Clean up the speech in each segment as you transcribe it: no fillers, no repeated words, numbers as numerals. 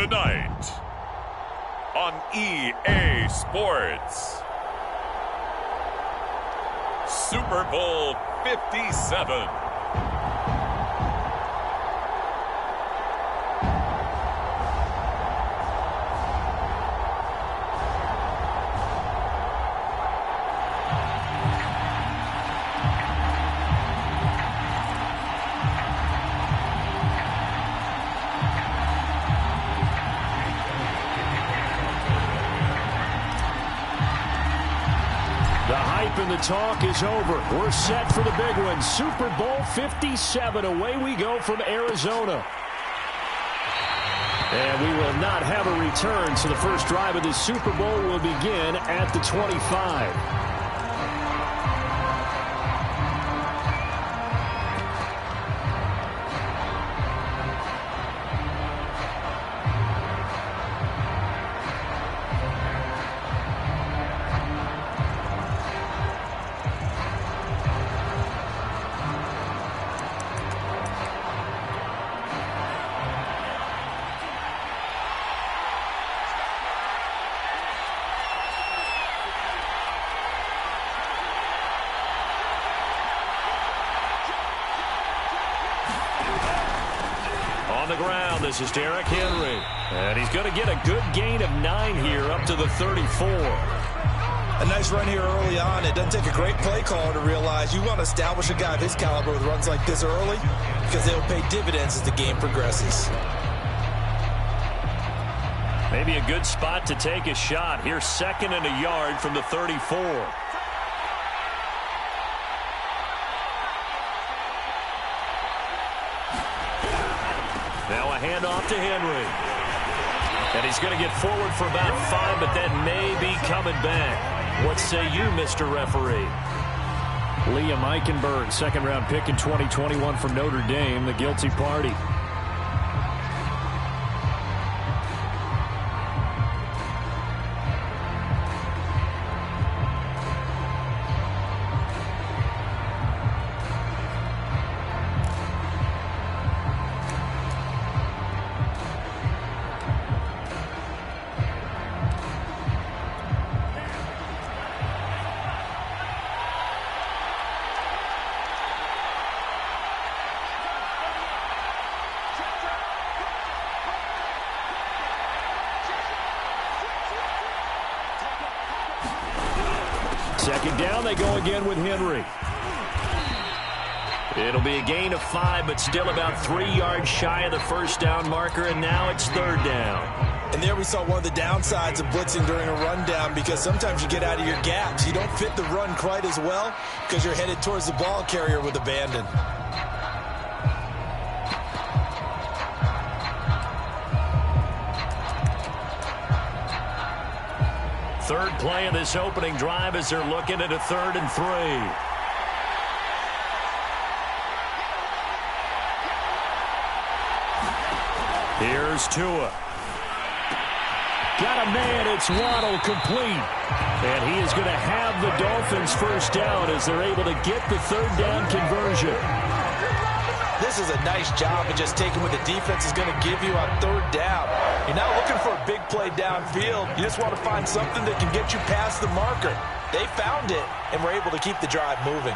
Tonight on EA Sports, Super Bowl 57. And the talk is over. We're set for the big one. Super Bowl 57. Away we go from Arizona. And we will not have a return, so the first drive of the Super Bowl will begin at the 25. On the ground, this is Derrick Henry. And he's going to get a good gain of 9 here up to the 34. A nice run here early on. It doesn't take a great play caller to realize you want to establish a guy of his caliber with runs like this early because they'll pay dividends as the game progresses. Maybe a good spot to take a shot. Here's 2nd and a yard from the 34. Now a handoff to Henry. And he's going to get forward for about 5, but that may be coming back. What say you, Mr. Referee? Liam Eichenberg, 2nd-round pick in 2021 from Notre Dame, the guilty party. Second down, they go again with Henry. It'll be a gain of 5, but still about 3 yards shy of the first down marker, and now it's 3rd down. And there we saw one of the downsides of blitzing during a rundown, because sometimes you get out of your gaps. You don't fit the run quite as well because you're headed towards the ball carrier with abandon. Third play of this opening drive as they're looking at a 3rd and 3. Here's Tua. Got a man, it's Waddle, complete. And he is going to have the Dolphins first down as they're able to get the 3rd down conversion. This is a nice job of just taking what the defense is going to give you on 3rd down. You're not looking for a big play downfield. You just want to find something that can get you past the marker. They found it and were able to keep the drive moving.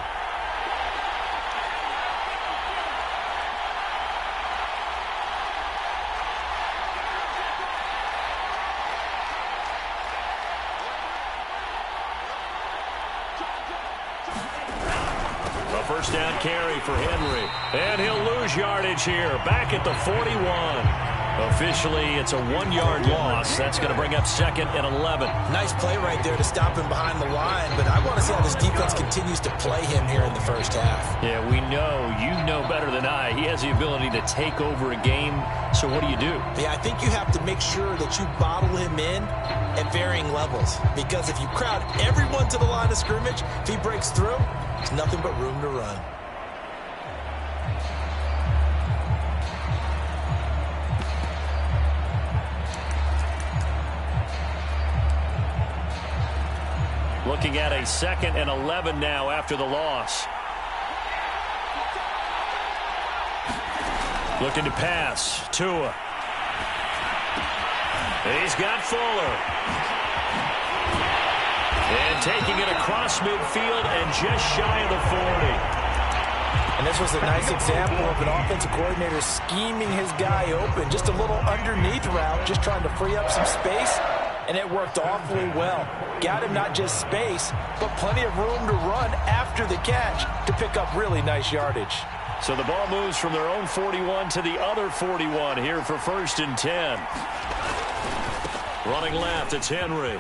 First down carry for Henry. And he'll lose yardage here. Back at the 41. Officially, it's a 1-yard loss. That's going to bring up 2nd and 11. Nice play right there to stop him behind the line. But I want to see how this defense continues to play him here in the first half. Yeah, we know. You know better than I. He has the ability to take over a game. So what do you do? Yeah, I think you have to make sure that you bottle him in at varying levels. Because if you crowd everyone to the line of scrimmage, if he breaks through, there's nothing but room to run. Looking at a 2nd and 11 now after the loss. Looking to pass. Tua. He's got Fuller. And taking it across midfield and just shy of the 40. And this was a nice example of an offensive coordinator scheming his guy open. Just a little underneath route, just trying to free up some space, and it worked awfully well. Got him not just space, but plenty of room to run after the catch to pick up really nice yardage. So the ball moves from their own 41 to the other 41 here for 1st and 10. Running left, it's Henry.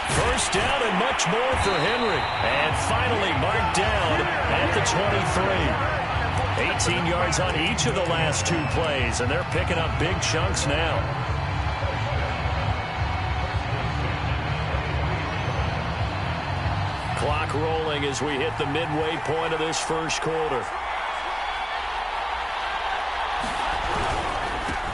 First down and much more for Henry. And finally marked down at the 23. 18 yards on each of the last 2 plays, and they're picking up big chunks now. Clock rolling as we hit the midway point of this first quarter.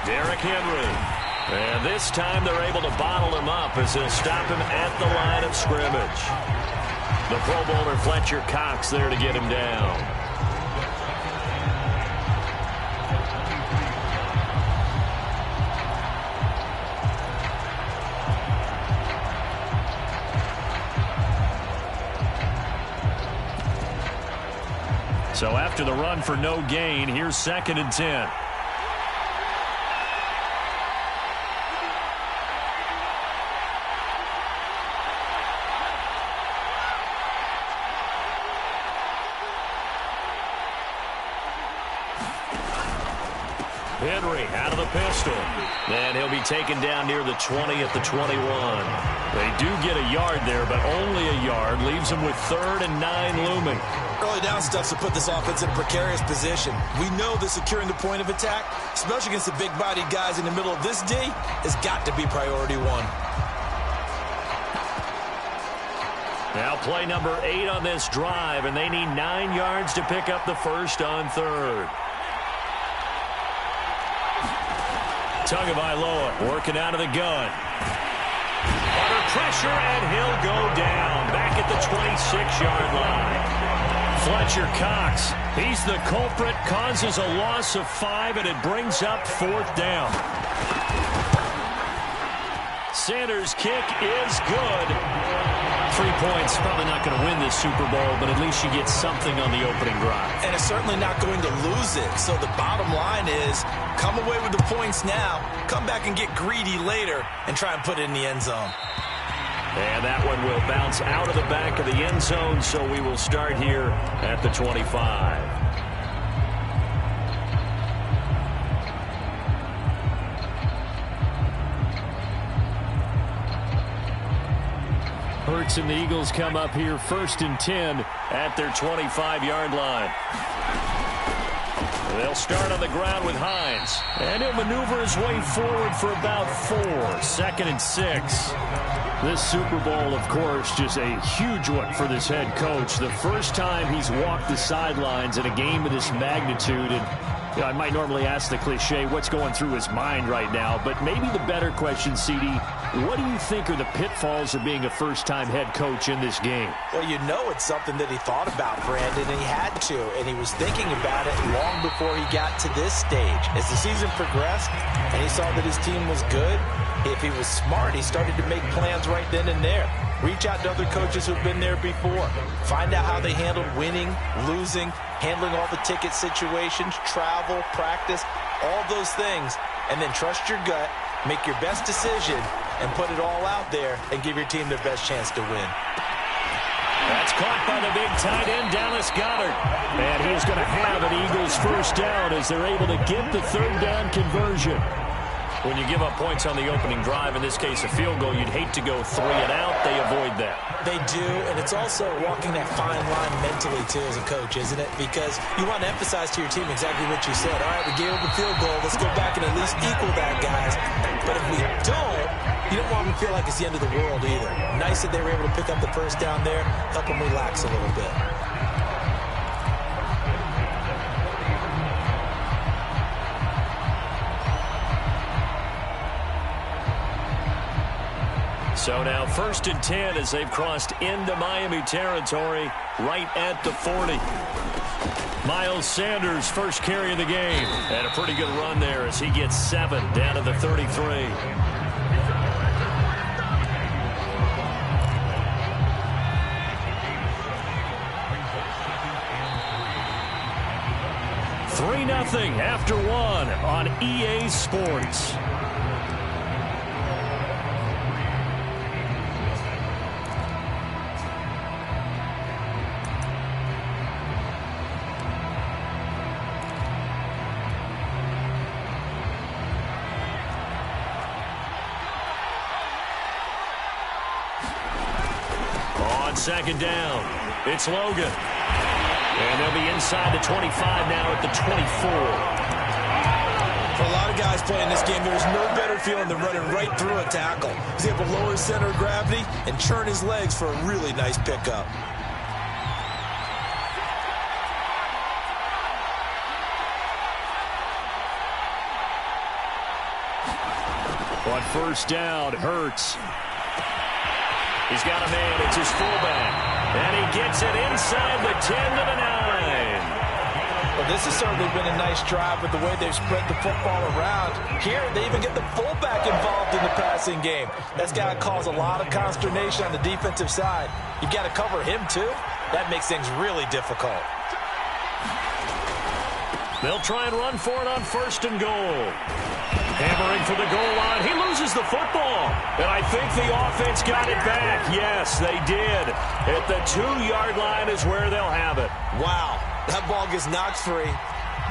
Derrick Henry. And this time they're able to bottle him up as they'll stop him at the line of scrimmage. The Pro Bowler Fletcher Cox there to get him down. So after the run for no gain, here's 2nd and 10. Henry out of the pistol. And he'll be taken down near the 20 at the 21. They do get a yard there, but only a yard. Leaves them with 3rd and 9 looming. Early down stuff to put this offense in a precarious position. We know that securing the point of attack, especially against the big-bodied guys in the middle of this D, has got to be priority 1. Now play number 8 on this drive, and they need 9 yards to pick up the first on 3rd. Tagovailoa working out of the gun. Under pressure, and he'll go down back at the 26-yard line. Fletcher Cox, he's the culprit, causes a loss of 5, and it brings up 4th down. Sanders' kick is good. 3 points, probably not going to win this Super Bowl, but at least you get something on the opening drive. And it's certainly not going to lose it. So the bottom line is, come away with the points now, come back and get greedy later, and try and put it in the end zone. And that one will bounce out of the back of the end zone, so we will start here at the 25. Hurts and the Eagles come up here 1st and 10 at their 25-yard line. They'll start on the ground with Hines. And he'll maneuver his way forward for about 4. 2nd and 6. This Super Bowl, of course, just a huge one for this head coach. The first time he's walked the sidelines in a game of this magnitude. And you know, I might normally ask the cliche, what's going through his mind right now? But maybe the better question, CD, what do you think are the pitfalls of being a first-time head coach in this game? Well, you know it's something that he thought about, Brandon, and he had to. And he was thinking about it long before he got to this stage. As the season progressed and he saw that his team was good, if he was smart, he started to make plans right then and there. Reach out to other coaches who've been there before. Find out how they handled winning, losing, handling all the ticket situations, travel, practice, all those things. And then trust your gut, make your best decision, and put it all out there and give your team their best chance to win. That's caught by the big tight end, Dallas Goedert. And he's going to have an Eagles first down as they're able to get the 3rd down conversion. When you give up points on the opening drive, in this case a field goal, you'd hate to go 3 and out. They avoid that. They do, and it's also walking that fine line mentally, too, as a coach, isn't it? Because you want to emphasize to your team exactly what you said. All right, we gave up a field goal. Let's go back and at least equal that, guys. But if we don't, you don't want them to feel like it's the end of the world either. Nice that they were able to pick up the first down there, help them relax a little bit. So now 1st and 10 as they've crossed into Miami territory right at the 40. Miles Sanders' first carry of the game. And a pretty good run there as he gets 7 down to the 33. Nothing after 1 on EA Sports. On second down, it's Logan. And they'll be inside the 25 now at the 24. For a lot of guys playing this game, there's no better feeling than running right through a tackle. He's able to lower his center of gravity and churn his legs for a really nice pickup. On first down, Hurts. He's got a man. It's his fullback. And he gets it inside the 10 to the 9. Well, this has certainly been a nice drive with the way they've spread the football around. Here, they even get the fullback involved in the passing game. That's got to cause a lot of consternation on the defensive side. You've got to cover him, too. That makes things really difficult. They'll try and run for it on first and goal. Hammering for the goal line. He loses the football. And I think the offense got it back. Yes, they did. At the 2-yard line is where they'll have it. Wow. That ball gets knocked free,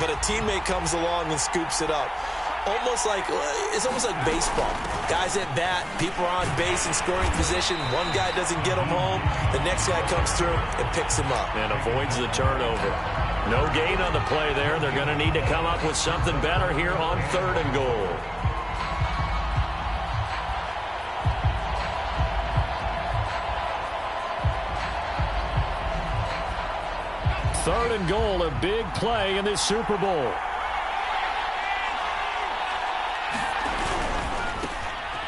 but a teammate comes along and scoops it up. It's almost like baseball. Guys at bat, people are on base in scoring position. One guy doesn't get him home. The next guy comes through and picks him up. And avoids the turnover. No gain on the play there. They're going to need to come up with something better here on third and goal. Third and goal, a big play in this Super Bowl.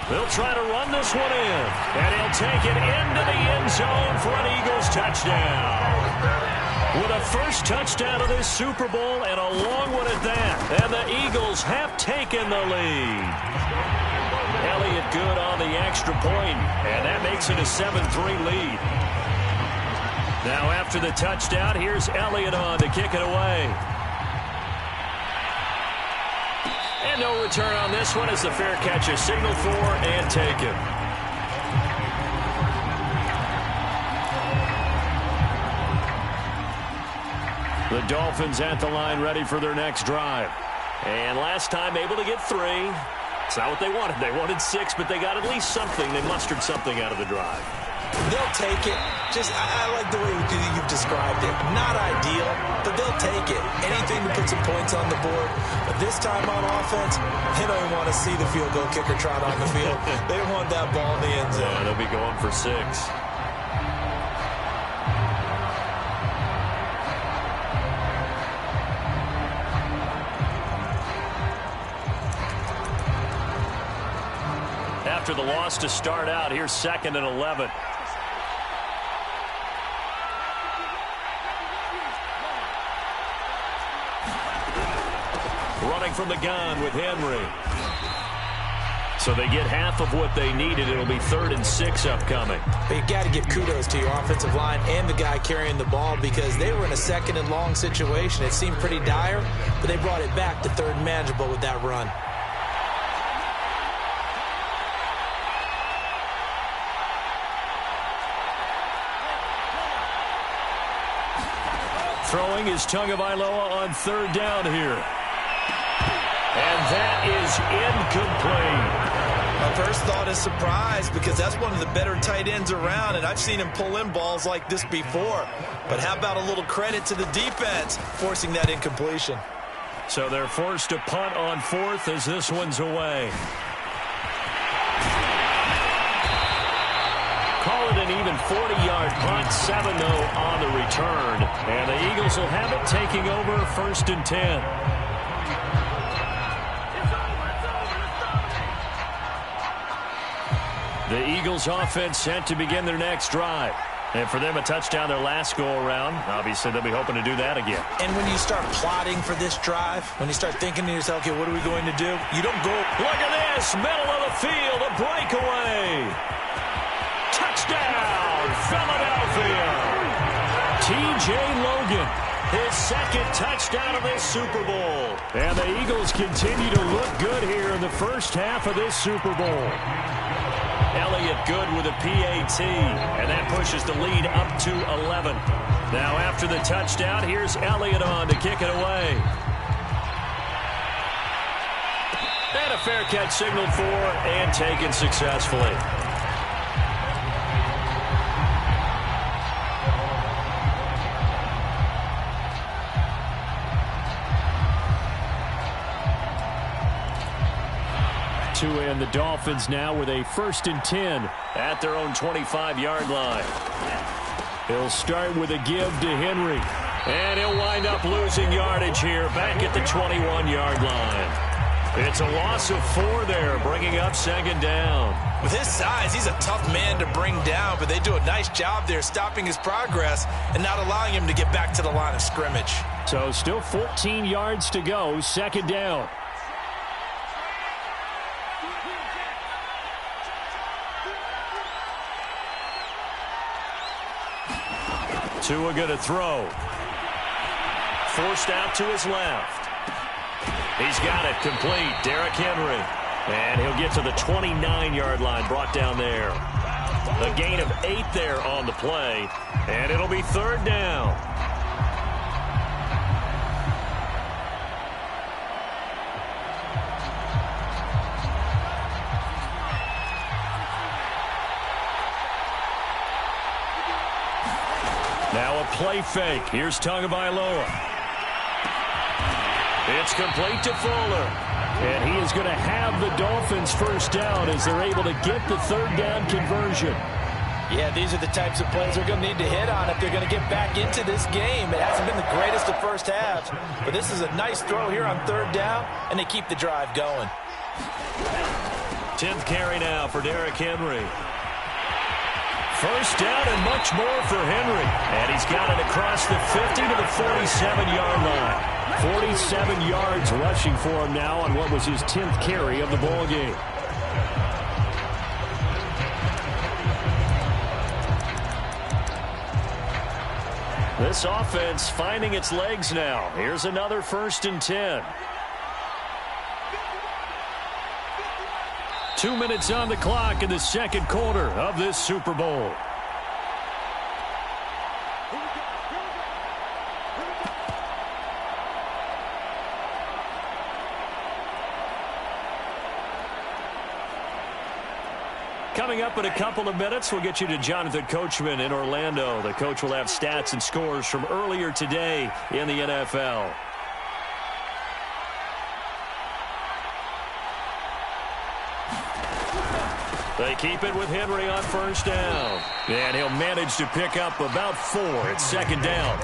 They'll try to run this one in. And he'll take it into the end zone for an Eagles touchdown. With a first touchdown of this Super Bowl and a long one at that. And the Eagles have taken the lead. Elliott good on the extra point, and that makes it a 7-3 lead. Now after the touchdown, here's Elliott on to kick it away. And no return on this one as the fair catch is signaled for and taken. The Dolphins at the line ready for their next drive. And last time able to get 3. It's not what they wanted. They wanted 6, but they got at least something. They mustered something out of the drive. They'll take it. I like the way you've described it. Not ideal, but they'll take it. Anything to put some points on the board. But this time on offense, they don't even want to see the field goal kicker trot on the field. They want that ball in the end zone. Yeah, they'll be going for 6. After the loss to start out, here's 2nd and 11. Running from the gun with Henry. So they get half of what they needed. It'll be 3rd and 6 upcoming. But you got to give kudos to your offensive line and the guy carrying the ball because they were in a 2nd and long situation. It seemed pretty dire, but they brought it back to 3rd and manageable with that run. Throwing is Tagovailoa on 3rd down here. And that is incomplete. My first thought is surprise because that's one of the better tight ends around, and I've seen him pull in balls like this before. But how about a little credit to the defense forcing that incompletion? So they're forced to punt on 4th as this one's away. Call it an even 40-yard punt, 7-0 on the return. And the Eagles will have it taking over 1st and 10. The Eagles offense set to begin their next drive. And for them, a touchdown their last go-around. Obviously, they'll be hoping to do that again. And when you start plotting for this drive, when you start thinking to yourself, okay, what are we going to do? You don't go. Look at this, middle of the field, a breakaway. Touchdown, Philadelphia. T.J. Logan, his second touchdown of this Super Bowl. And the Eagles continue to look good here in the first half of this Super Bowl. Elliott good with a PAT, and that pushes the lead up to 11. Now after the touchdown, here's Elliott on to kick it away. And a fair catch signaled for and taken successfully. And the Dolphins now with a 1st and 10 at their own 25-yard line. He'll start with a give to Henry. And he'll wind up losing yardage here back at the 21-yard line. It's a loss of 4 there, bringing up 2nd down. With his size, he's a tough man to bring down, but they do a nice job there stopping his progress and not allowing him to get back to the line of scrimmage. So still 14 yards to go, 2nd down. Tua going to throw. Forced out to his left. He's got it complete. Derrick Henry. And he'll get to the 29-yard line, brought down there. A gain of 8 there on the play. And it'll be 3rd down. Now a play fake. Here's Tagovailoa. It's complete to Fuller. And he is going to have the Dolphins 1st down as they're able to get the 3rd down conversion. Yeah, these are the types of plays they're going to need to hit on if they're going to get back into this game. It hasn't been the greatest of first halves, but this is a nice throw here on 3rd down, and they keep the drive going. 10th carry now for Derrick Henry. 1st down and much more for Henry. And he's got it across the 50 to the 47-yard line. 47 yards rushing for him now on what was his 10th carry of the ball game. This offense finding its legs now. Here's another 1st and 10. 2 minutes on the clock in the 2nd quarter of this Super Bowl. Coming up in a couple of minutes, we'll get you to Jonathan Coachman in Orlando. The coach will have stats and scores from earlier today in the NFL. They keep it with Henry on 1st down. And he'll manage to pick up about 4 at 2nd down.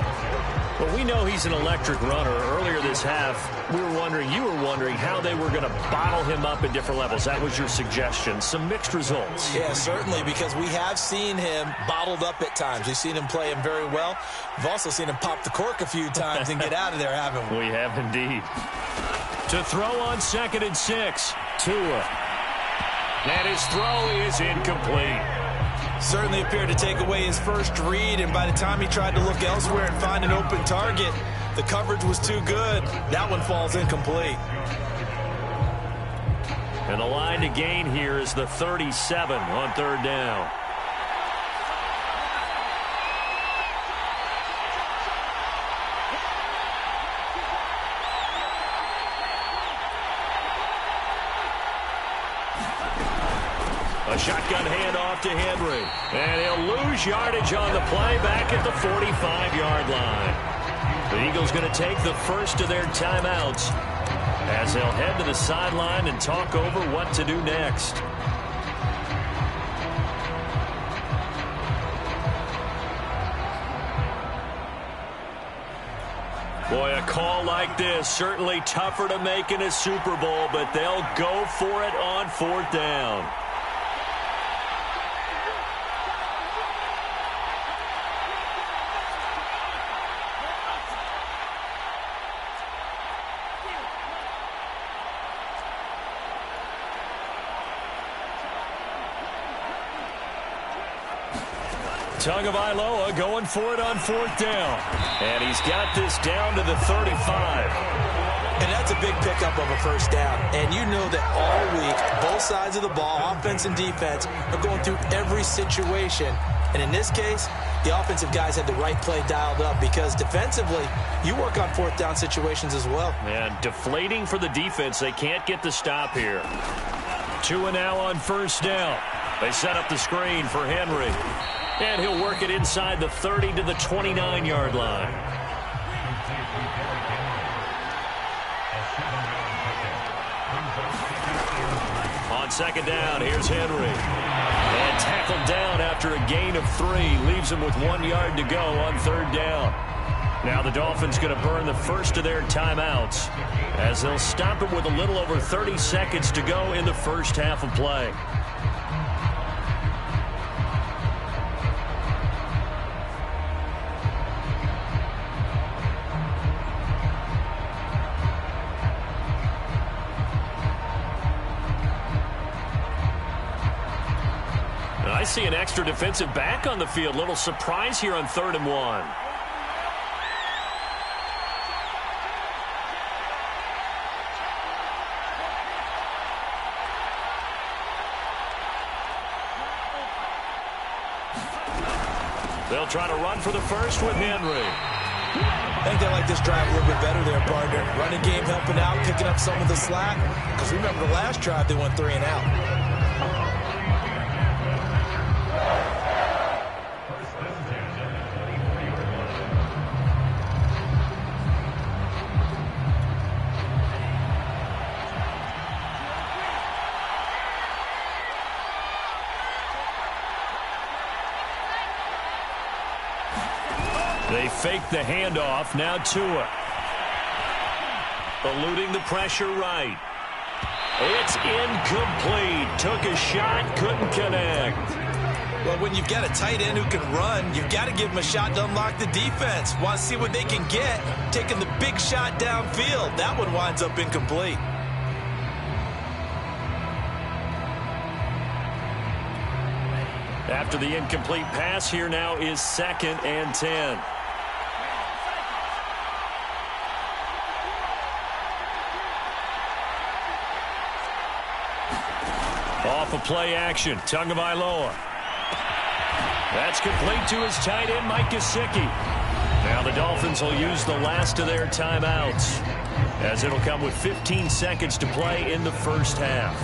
Well, we know he's an electric runner. Earlier this half, you were wondering how they were going to bottle him up at different levels. That was your suggestion. Some mixed results. Yeah, certainly, because we have seen him bottled up at times. We've seen him play him very well. We've also seen him pop the cork a few times and get out of there, haven't we? We have indeed. To throw on 2nd and 6, Tua. And his throw is incomplete. Certainly appeared to take away his first read, and by the time he tried to look elsewhere and find an open target, the coverage was too good. That one falls incomplete. And the line to gain here is the 37 on 3rd down. A shotgun handoff to Henry. And he'll lose yardage on the play back at the 45-yard line. The Eagles going to take the first of their timeouts as they'll head to the sideline and talk over what to do next. Boy, a call like this, certainly tougher to make in a Super Bowl, but they'll go for it on 4th down. Tagovailoa going for it on 4th down. And he's got this down to the 35. And that's a big pickup of a first down. And you know that all week, both sides of the ball, offense and defense, are going through every situation. And in this case, the offensive guys had the right play dialed up because defensively, you work on 4th down situations as well. And deflating for the defense. They can't get the stop here. 2 and now on 1st down. They set up the screen for Henry. And he'll work it inside the 30 to the 29-yard line. On 2nd down, here's Henry. And tackled down after a gain of 3. Leaves him with 1 yard to go on 3rd down. Now the Dolphins going to burn the first of their timeouts as they'll stop it with a little over 30 seconds to go in the first half of play. I see an extra defensive back on the field. Little surprise here on 3rd and 1. They'll try to run for the first with Henry. I think they like this drive a little bit better there, partner. Running game helping out, picking up some of the slack. Because remember the last drive, they went 3 and out. They fake the handoff. Now Tua. Eluding the pressure right. It's incomplete. Took a shot, couldn't connect. Well, when you've got a tight end who can run, you've got to give him a shot to unlock the defense. Want to see what they can get. Taking the big shot downfield. That one winds up incomplete. After the incomplete pass, here now is 2nd and 10. Off of play action, Tagovailoa. That's complete to his tight end, Mike Gesicki. Now the Dolphins will use the last of their timeouts, as it'll come with 15 seconds to play in the first half.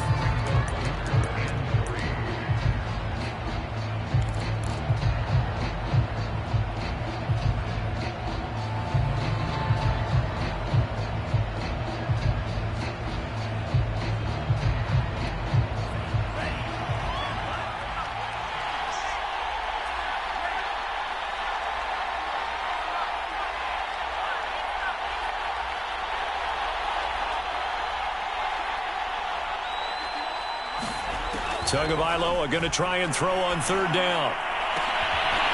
Tagovailoa going to try and throw on 3rd down.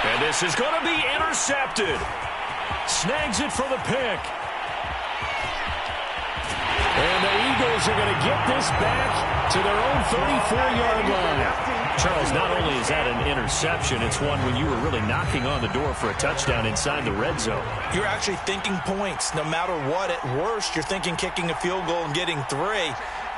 And this is going to be intercepted. Snags it for the pick. And the Eagles are going to get this back to their own 34-yard line. Charles, not only is that an interception, it's one when you were really knocking on the door for a touchdown inside the red zone. You're actually thinking points. No matter what, at worst, you're thinking kicking a field goal and getting 3.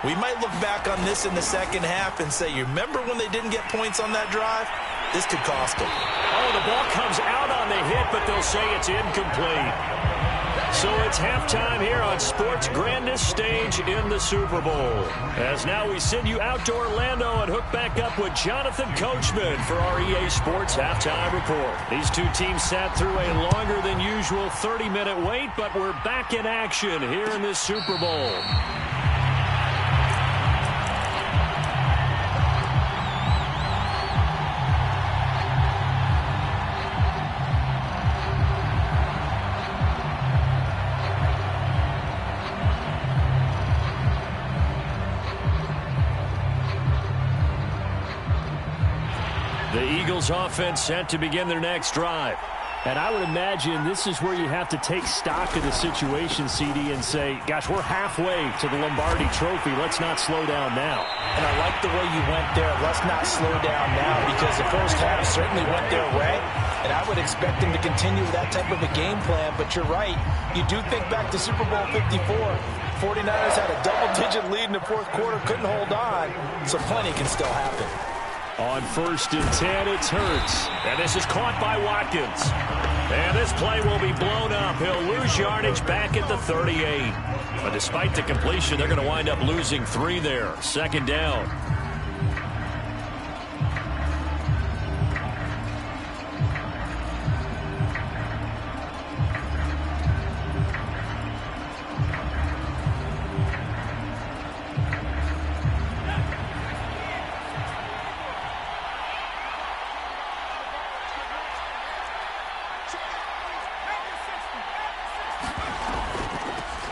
We might look back on this in the second half and say, you remember when they didn't get points on that drive? This could cost them. Oh, the ball comes out on the hit, but they'll say it's incomplete. So it's halftime here on sports' grandest stage in the Super Bowl. As now we send you out to Orlando and hook back up with Jonathan Coachman for our EA Sports Halftime Report. These two teams sat through a longer than usual 30-minute wait, but we're back in action here in this Super Bowl. The Eagles offense set to begin their next drive. And I would imagine this is where you have to take stock of the situation, CD, and say, gosh, we're halfway to the Lombardi Trophy. Let's not slow down now. And I like the way you went there. Let's not slow down now, because the first half certainly went their way. And I would expect them to continue that type of a game plan. But you're right. You do think back to Super Bowl 54. 49ers had a double-digit lead in the fourth quarter, couldn't hold on. So plenty can still happen. On 1st and 10, it's Hurts. And this is caught by Watkins. And this play will be blown up. He'll lose yardage back at the 38. But despite the completion, they're going to wind up losing 3 there. 2nd down.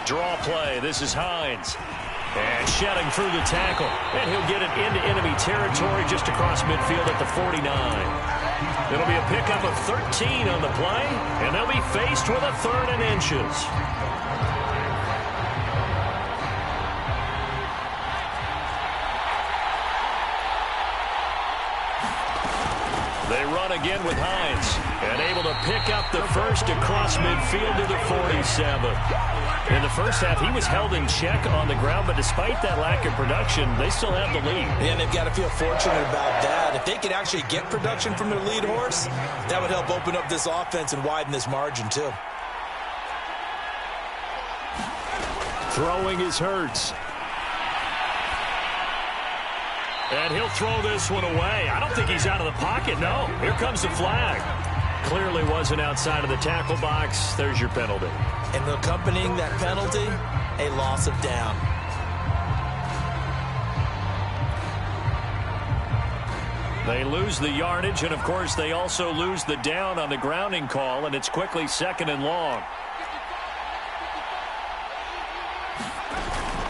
Draw play. This is Hines. And shedding through the tackle. And he'll get it into enemy territory just across midfield at the 49. It'll be a pickup of 13 on the play. And they'll be faced with a 3rd and inches. They run again with Hines. And able to pick up the first across midfield to the 47. In the first half, he was held in check on the ground, but despite that lack of production, they still have the lead. And they've got to feel fortunate about that. If they could actually get production from their lead horse, that would help open up this offense and widen this margin, too. Throwing is Hurts. And he'll throw this one away. I don't think he's out of the pocket, no. Here comes the flag. Clearly wasn't outside of the tackle box. There's your penalty. And accompanying that penalty, a loss of down. They lose the yardage, and of course they also lose the down on the grounding call, and it's quickly 2nd and long.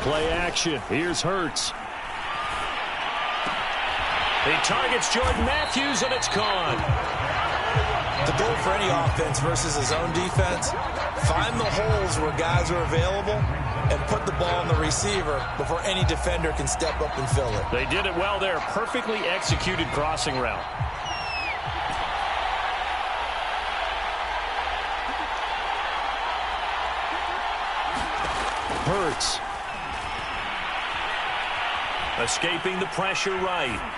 Play action. Here's Hurts. He targets Jordan Matthews, and it's gone. The goal for any offense versus his own defense, find the holes where guys are available and put the ball on the receiver before any defender can step up and fill it. They did it well there. Perfectly executed crossing route. Hurts. Escaping the pressure right.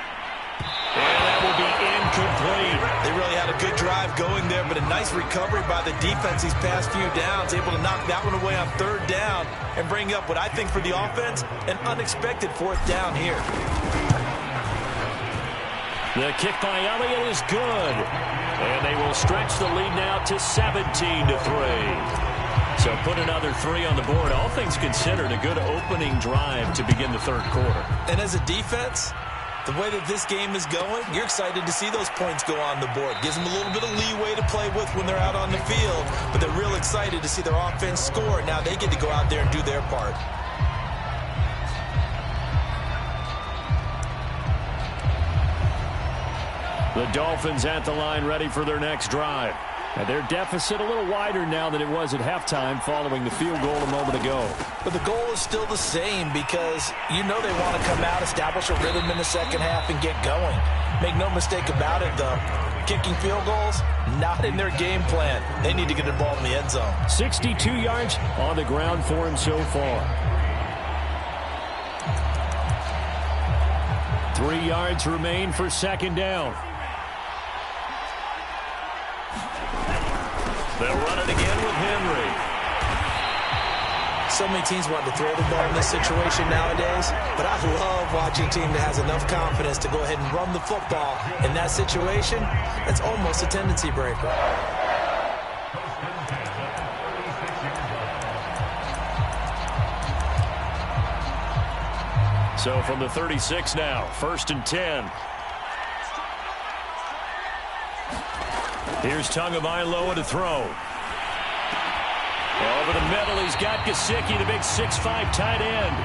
And that will be incomplete. They really had a good drive going there, but a nice recovery by the defense these past few downs, able to knock that one away on 3rd down and bring up what I think for the offense, an unexpected 4th down here. The kick by Elliott is good. And they will stretch the lead now to 17-3. So put another 3 on the board. All things considered, a good opening drive to begin the 3rd quarter. And as a defense, the way that this game is going, you're excited to see those points go on the board. Gives them a little bit of leeway to play with when they're out on the field, but they're real excited to see their offense score. Now they get to go out there and do their part. The Dolphins at the line, ready for their next drive. And their deficit a little wider now than it was at halftime following the field goal a moment ago. But the goal is still the same, because you know they want to come out, establish a rhythm in the 2nd half, and get going. Make no mistake about it, though. Kicking field goals, not in their game plan. They need to get the ball in the end zone. 62 yards on the ground for him so far. 3 yards remain for 2nd down. They'll run it again with Henry. So many teams want to throw the ball in this situation nowadays, but I love watching a team that has enough confidence to go ahead and run the football. In that situation, that's almost a tendency breaker. So from the 36 now, 1st and 10. Here's Tagovailoa to throw. Over the middle, he's got Gesicki, the big 6'5" tight end.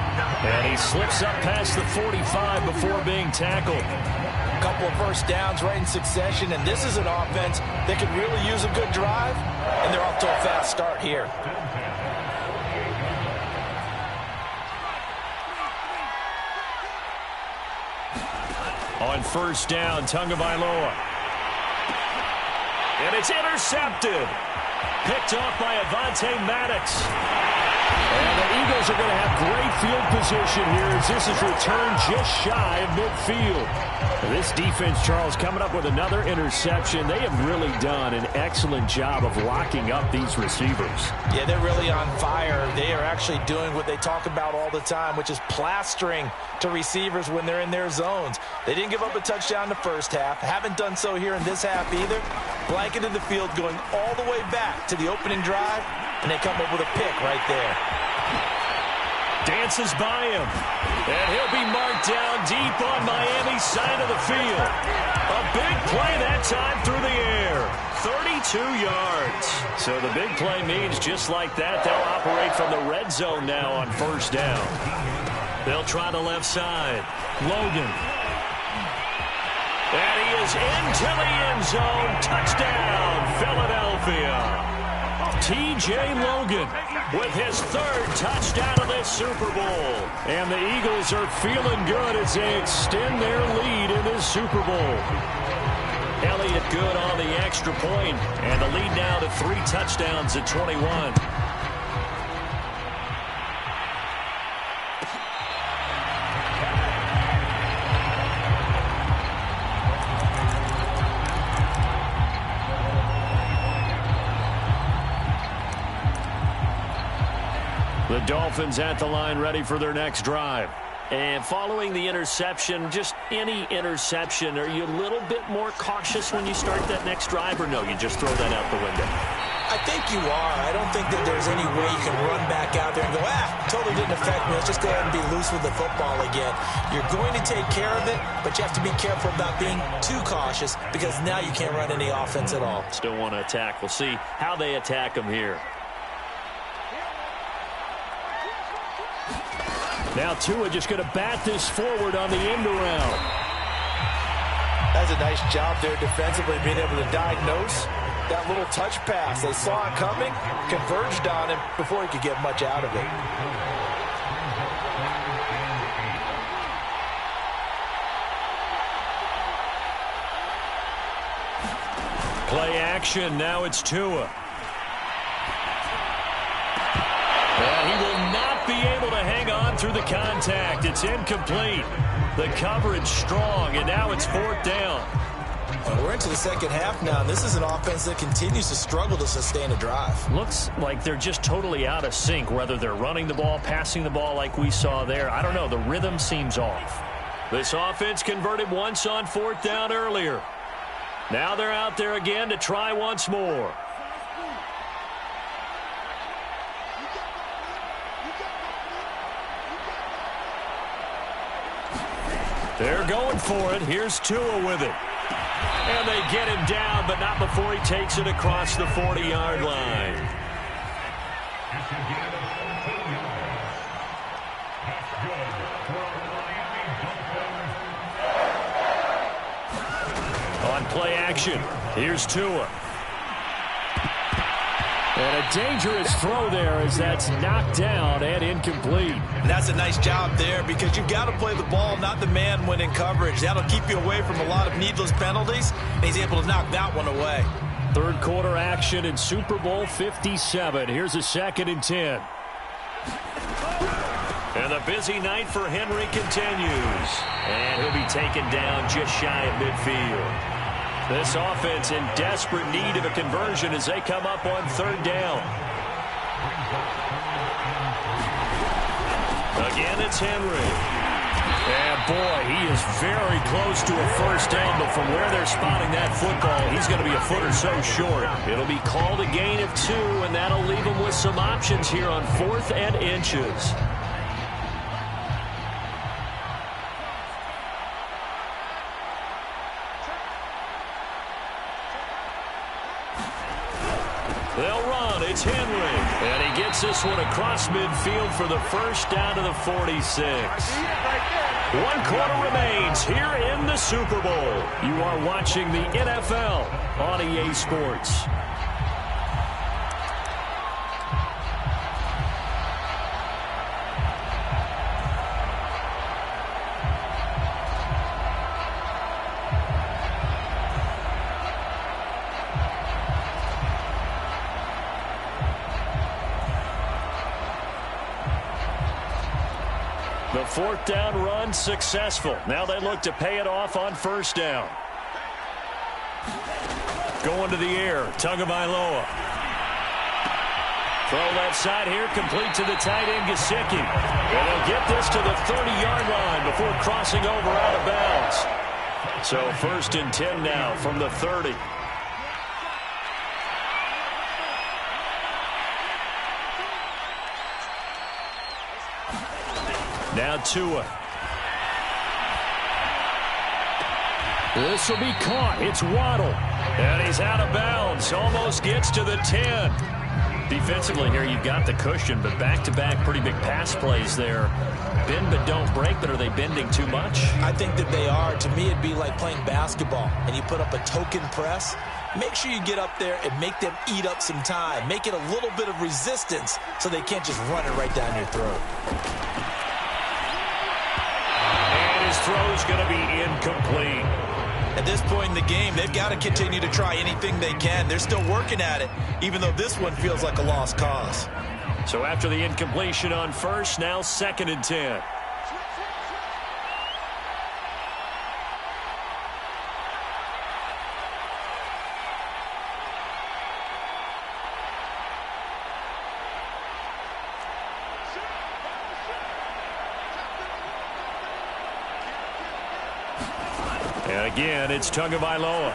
And he slips up past the 45 before being tackled. couple of first downs right in succession, and this is an offense that could really use a good drive, and they're off to a fast start here. On first down, Tagovailoa. And it's intercepted. Picked off by Avonte Maddox. And the Eagles are going to have great field position here as this is returned just shy of midfield. And this defense, Charles, coming up with another interception. They have really done an excellent job of locking up these receivers. Yeah, they're really on fire. They are actually doing what they talk about all the time, which is plastering to receivers when they're in their zones. They didn't give up a touchdown in the first half. Haven't done so here in this half either. Blanketed the field going all the way back to the opening drive, and they come up with a pick right there. Dances by him. And he'll be marked down deep on Miami's side of the field. A big play that time through the air. 32 yards. So the big play means just like that, they'll operate from the red zone now on first down. They'll try the left side. Logan. And he is into the end zone. Touchdown, Philadelphia. T.J. Logan with his third touchdown of this Super Bowl. And the Eagles are feeling good as they extend their lead in this Super Bowl. Elliott good on the extra point, and the lead now to 3 touchdowns at 21. The Dolphins at the line ready for their next drive. And following the interception, just any interception, are you a little bit more cautious when you start that next drive, or no, you just throw that out the window? I think you are. I don't think that there's any way you can run back out there and go, totally didn't affect me. Let's just go ahead and be loose with the football again. You're going to take care of it, but you have to be careful about being too cautious because now you can't run any offense at all. Still want to attack. We'll see how they attack them here. Now Tua just going to bat this forward on the end around. That's a nice job there defensively, being able to diagnose that little touch pass. They saw it coming, converged on him before he could get much out of it. Play action. Now it's Tua. And he will not be able to hang on through the contact. It's incomplete. The coverage strong, and now it's 4th down. And we're into the second half now, and this is an offense that continues to struggle to sustain a drive. Looks like they're just totally out of sync, whether they're running the ball, passing the ball like we saw there. I don't know. The rhythm seems off. This offense converted once on 4th down earlier. Now they're out there again to try once more. They're going for it. Here's Tua with it. And they get him down, but not before he takes it across the 40-yard line. On play action, here's Tua. And a dangerous throw there as that's knocked down and incomplete. And that's a nice job there because you've got to play the ball, not the man when in coverage. That'll keep you away from a lot of needless penalties, and he's able to knock that one away. Third quarter action in Super Bowl 57. Here's a 2nd and 10. And the busy night for Henry continues. And he'll be taken down just shy of midfield. This offense in desperate need of a conversion as they come up on 3rd down. Again, it's Henry. And boy, he is very close to a first down, but from where they're spotting that football, he's going to be a foot or so short. It'll be called a gain of 2, and that'll leave him with some options here on 4th and inches. They'll run. It's Henry. And he gets this one across midfield for the first down to the 46. One quarter remains here in the Super Bowl. You are watching the NFL on EA Sports. The fourth down run successful. Now they look to pay it off on first down. Going to the air, Tagovailoa. Throw left side here, complete to the tight end, Gesicki. And they'll get this to the 30-yard line before crossing over out of bounds. So 1st and 10 now from the 30. Now Tua. This will be caught. It's Waddle. And he's out of bounds. Almost gets to the 10. Defensively here, you've got the cushion, but back-to-back pretty big pass plays there. Bend but don't break, but are they bending too much? I think that they are. To me, it'd be like playing basketball, and you put up a token press. Make sure you get up there and make them eat up some time. Make it a little bit of resistance so they can't just run it right down your throat. His throw is going to be incomplete. At this point in the game, they've got to continue to try anything they can. They're still working at it, even though this one feels like a lost cause. So after the incompletion on first, now 2nd and 10. And again, it's Tagovailoa.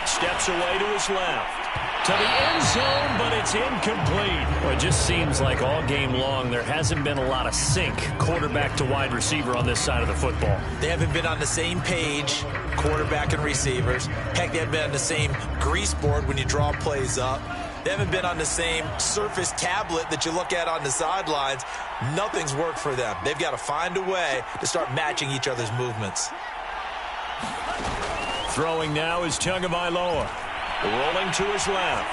Steps away to his left. To the end zone, but it's incomplete. Well, it just seems like all game long there hasn't been a lot of sync quarterback to wide receiver on this side of the football. They haven't been on the same page, quarterback and receivers. Heck, they haven't been on the same grease board when you draw plays up. They haven't been on the same surface tablet that you look at on the sidelines. Nothing's worked for them. They've got to find a way to start matching each other's movements. Throwing now is Tagovailoa. Rolling to his left.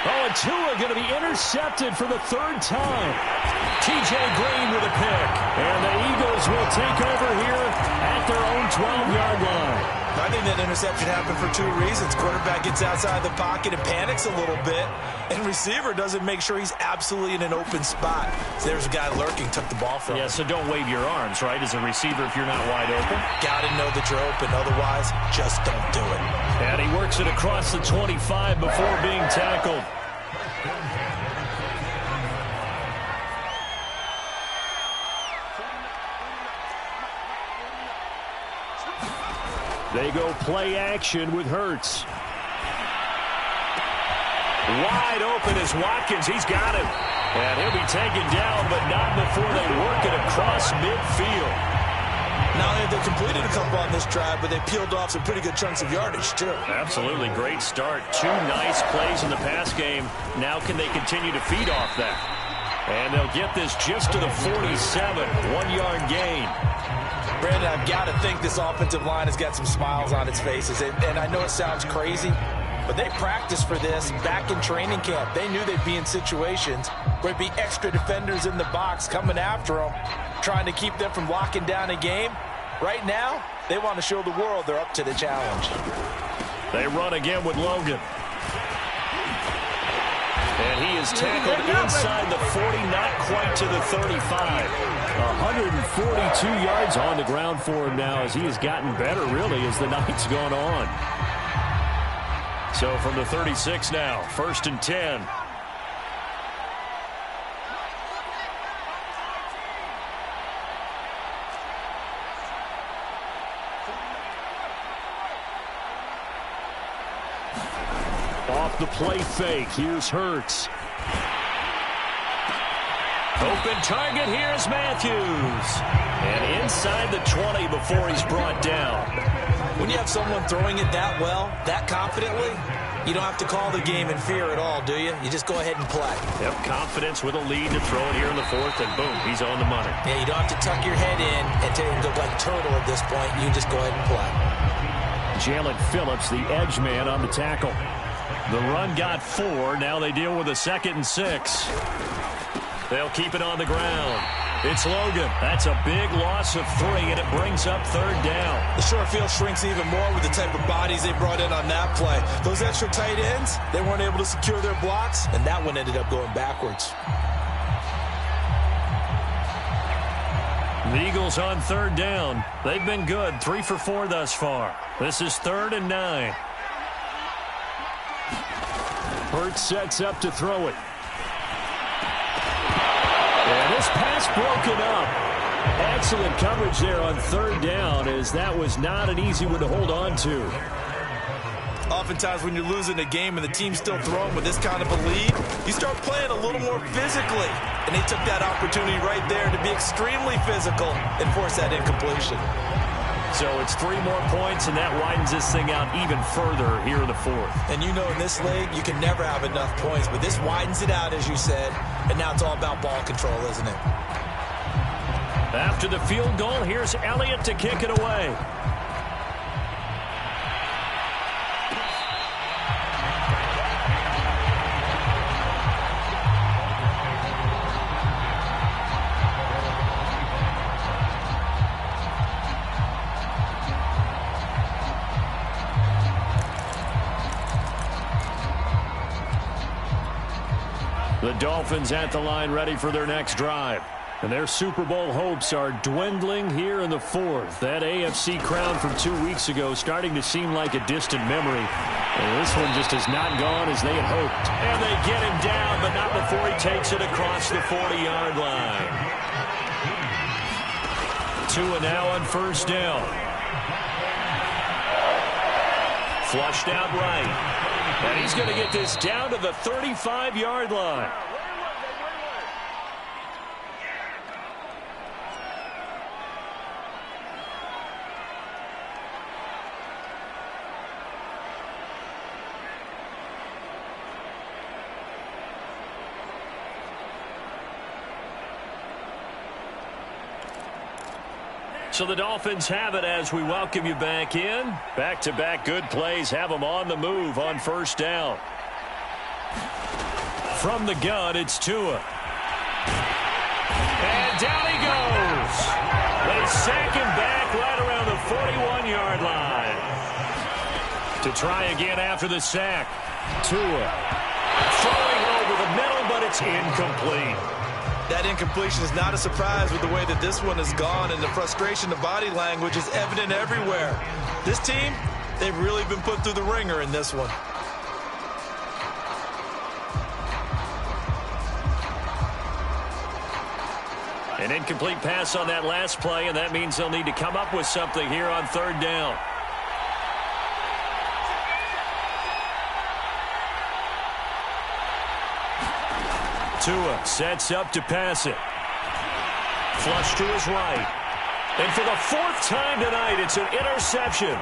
Oh, and Tua going to be intercepted for the 3rd time. T.J. Green with a pick. And the Eagles will take over here at their own 12-yard line. I think that interception happened for 2 reasons. Quarterback gets outside the pocket and panics a little bit, and receiver doesn't make sure he's absolutely in an open spot. So there's a guy lurking, took the ball from him. Yeah, so don't wave your arms, right, as a receiver if you're not wide open. Got to know that you're open. Otherwise, just don't do it. And he works it across the 25 before being tackled. They go play action with Hurts. Wide open is Watkins. He's got him. And he'll be taken down, but not before they work it across midfield. Not only have they completed a couple on this drive, but they peeled off some pretty good chunks of yardage, too. Absolutely. Great start. 2 nice plays in the pass game. Now can they continue to feed off that? And they'll get this just to the 47. 1-yard gain. Brandon, I've got to think this offensive line has got some smiles on its faces. And I know it sounds crazy, but they practiced for this back in training camp. They knew they'd be in situations where there'd be extra defenders in the box coming after them, trying to keep them from locking down a game. Right now, they want to show the world they're up to the challenge. They run again with Logan. And he is tackled inside the 40, not quite to the 35. 142 yards on the ground for him now as he has gotten better, really, as the night's gone on. So from the 36 now, 1st and 10. Off the play fake, here's Hurts. Open target, here's Matthews. And inside the 20 before he's brought down. When you have someone throwing it that well, that confidently, You don't have to call the game in fear at all, do you? You just go ahead and play. Yep, confidence with a lead to throw it here in the fourth, and boom, he's on the money. Yeah, you don't have to tuck your head in and go like turtle at this point. You just go ahead and play. Jalen Phillips, the edge man on the tackle. The run got 4. Now they deal with a 2nd and 6. They'll keep it on the ground. It's Logan. That's a big loss of 3, and it brings up 3rd down. The short field shrinks even more with the type of bodies they brought in on that play. Those extra tight ends, they weren't able to secure their blocks, and that one ended up going backwards. The Eagles on 3rd down. They've been good, 3 for 4 thus far. This is 3rd and 9. Hurts sets up to throw it. And this pass broken up. Excellent coverage there on 3rd down, as that was not an easy one to hold on to. Oftentimes when you're losing a game and the team's still throwing with this kind of a lead, you start playing a little more physically. And they took that opportunity right there to be extremely physical and force that incompletion. So it's 3 more points, and that widens this thing out even further here in the 4th. And you know in this league, you can never have enough points. But this widens it out, as you said. And now it's all about ball control, isn't it? After the field goal, here's Elliott to kick it away. The Dolphins at the line, ready for their next drive. And their Super Bowl hopes are dwindling here in the 4th. That AFC crown from 2 weeks ago starting to seem like a distant memory. And this one just has not gone as they had hoped. And they get him down, but not before he takes it across the 40-yard line. Tua now on 1st down. Flushed out right. And he's going to get this down to the 35-yard line. So the Dolphins have it as we welcome you back in. Back-to-back good plays have them on the move on 1st down. From the gun, it's Tua. And down he goes. They sack him back right around the 41-yard line. To try again after the sack. Tua throwing over the middle, but it's incomplete. That incompletion is not a surprise with the way that this one has gone, and the frustration, the body language is evident everywhere. This team, they've really been put through the ringer in this one. An incomplete pass on that last play, and that means they'll need to come up with something here on 3rd down. Tua sets up to pass it. Flush to his right. And for the 4th time tonight, it's an interception.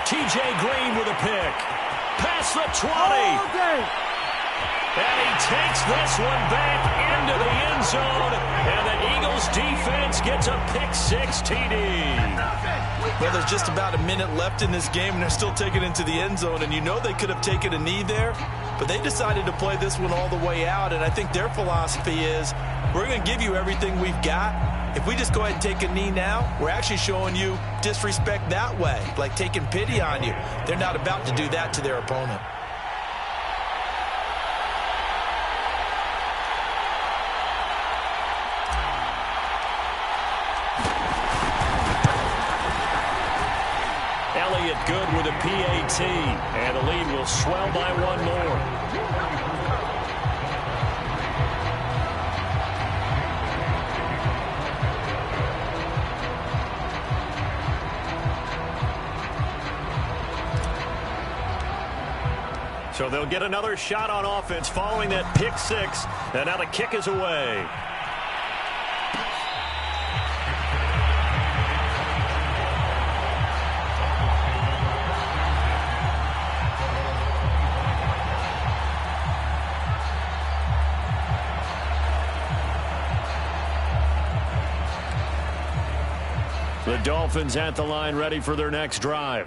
T.J. Green with a pick. Past the 20. And he takes this one back into the end zone. And the Eagles defense gets a pick-6 TD. Well, there's just about a minute left in this game, and they're still taking it into the end zone. And you know they could have taken a knee there, but they decided to play this one all the way out. And I think their philosophy is, we're going to give you everything we've got. If we just go ahead and take a knee now, we're actually showing you disrespect that way, like taking pity on you. They're not about to do that to their opponent. Elliott good with a PAT, and the lead will swell by 1 more. So they'll get another shot on offense following that pick-6, and now the kick is away. The Dolphins at the line, ready for their next drive.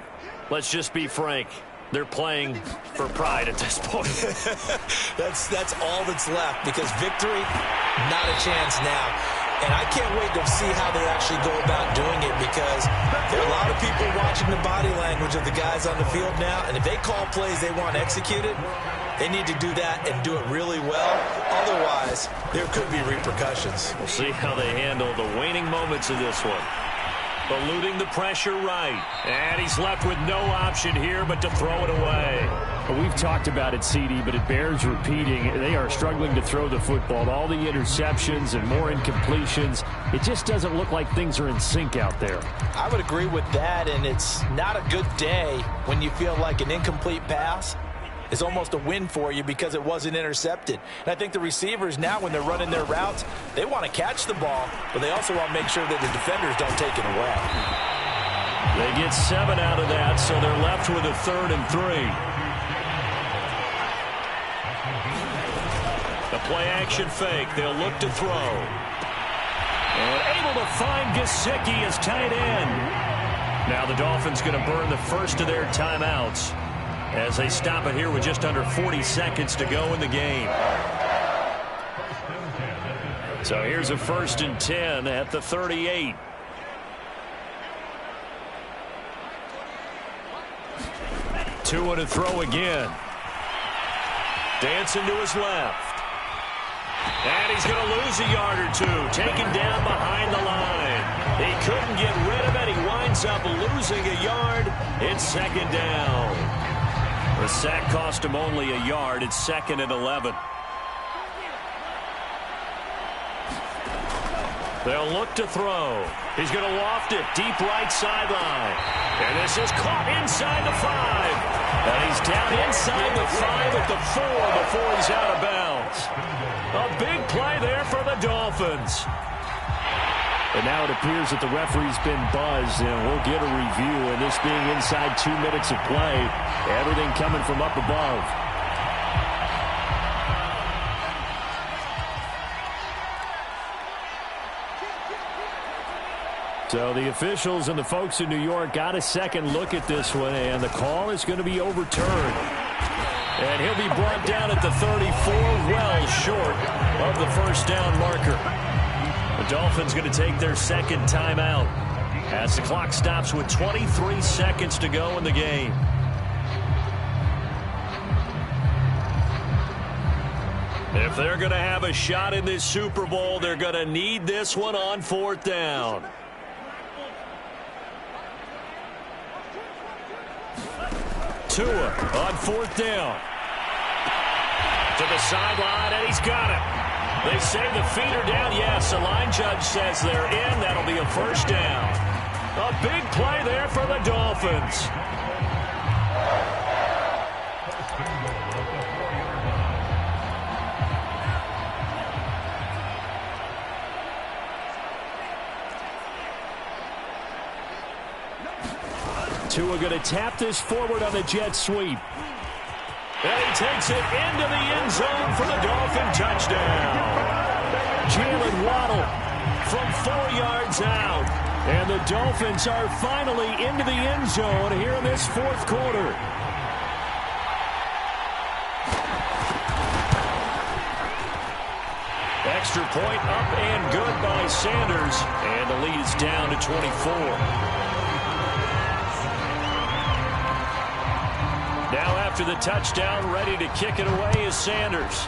Let's just be frank. They're playing for pride at this point. That's all that's left, because victory, not a chance now. And I can't wait to see how they actually go about doing it, because there are a lot of people watching the body language of the guys on the field now, and if they call plays they want executed, they need to do that and do it really well. Otherwise, there could be repercussions. We'll see how they handle the waning moments of this one. Eluding the pressure right. And he's left with no option here but to throw it away. Well, we've talked about it, CD, but it bears repeating. They are struggling to throw the football. All the interceptions and more incompletions. It just doesn't look like things are in sync out there. I would agree with that, and it's not a good day when you feel like an incomplete pass is almost a win for you because it wasn't intercepted. And I think the receivers now, when they're running their routes, they want to catch the ball, but they also want to make sure that the defenders don't take it away. They get 7 out of that, so they're left with a 3rd and 3. The play-action fake. They'll look to throw. And able to find Gesicki as tight end. Now the Dolphins going to burn the first of their timeouts as they stop it here with just under 40 seconds to go in the game. So here's a 1st and 10 at the 38. Tua to throw again. Dancing to his left. And he's going to lose a yard or two. Taken down behind the line. He couldn't get rid of it. He winds up losing a yard. It's 2nd down. The sack cost him only a yard. It's 2nd and 11. They'll look to throw. He's going to loft it deep right sideline. And this is caught inside the 5. And he's down inside the 5 at the 4 before he's out of bounds. A big play there for the Dolphins. And now it appears that the referee's been buzzed, and we'll get a review. And this being inside 2 minutes of play, everything coming from up above. So the officials and the folks in New York got a second look at this one, and the call is going to be overturned. And he'll be brought down at the 34, well short of the 1st down marker. The Dolphins going to take their 2nd timeout as the clock stops with 23 seconds to go in the game. If they're going to have a shot in this Super Bowl, they're going to need this one on 4th down. Tua on 4th down. To the sideline, and he's got it. They say the feet are down. Yes, the line judge says they're in. That'll be a 1st down. A big play there for the Dolphins. Tua going to tap this forward on the jet sweep. And he takes it into the end zone for the Dolphin touchdown. Jalen Waddle from 4 yards out. And the Dolphins are finally into the end zone here in this 4th quarter. Extra point up and good by Sanders. And the lead is down to 24. Now after the touchdown, ready to kick it away is Sanders.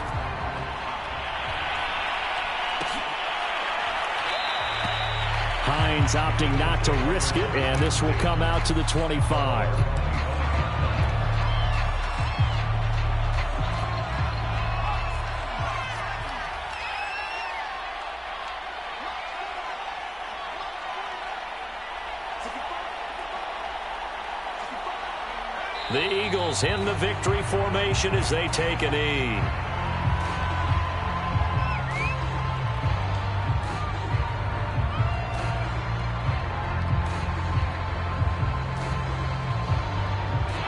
Hines opting not to risk it, and this will come out to the 25. The Eagles in the victory formation as they take a knee.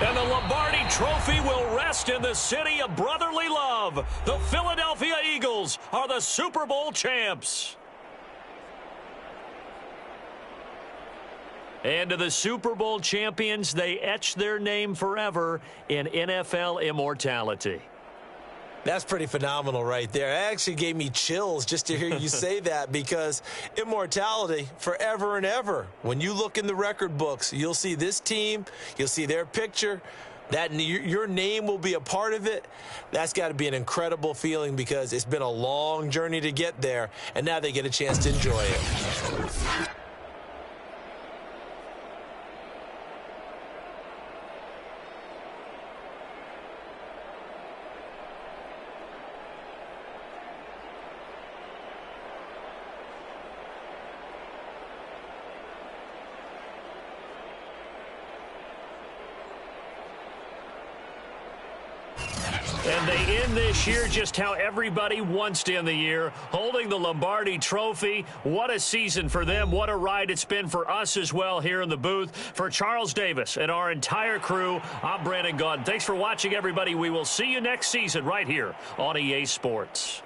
And the Lombardi Trophy will rest in the city of brotherly love. The Philadelphia Eagles are the Super Bowl champs. And to the Super Bowl champions, they etch their name forever in NFL immortality. That's pretty phenomenal right there. It actually gave me chills just to hear you say that, because immortality forever and ever. When you look in the record books, you'll see this team, you'll see their picture, that your name will be a part of it. That's got to be an incredible feeling, because it's been a long journey to get there, and now they get a chance to enjoy it. And they end this year just how everybody wants to end the year, holding the Lombardi Trophy. What a season for them. What a ride it's been for us as well here in the booth. For Charles Davis and our entire crew, I'm Brandon Gaudin. Thanks for watching, everybody. We will see you next season right here on EA Sports.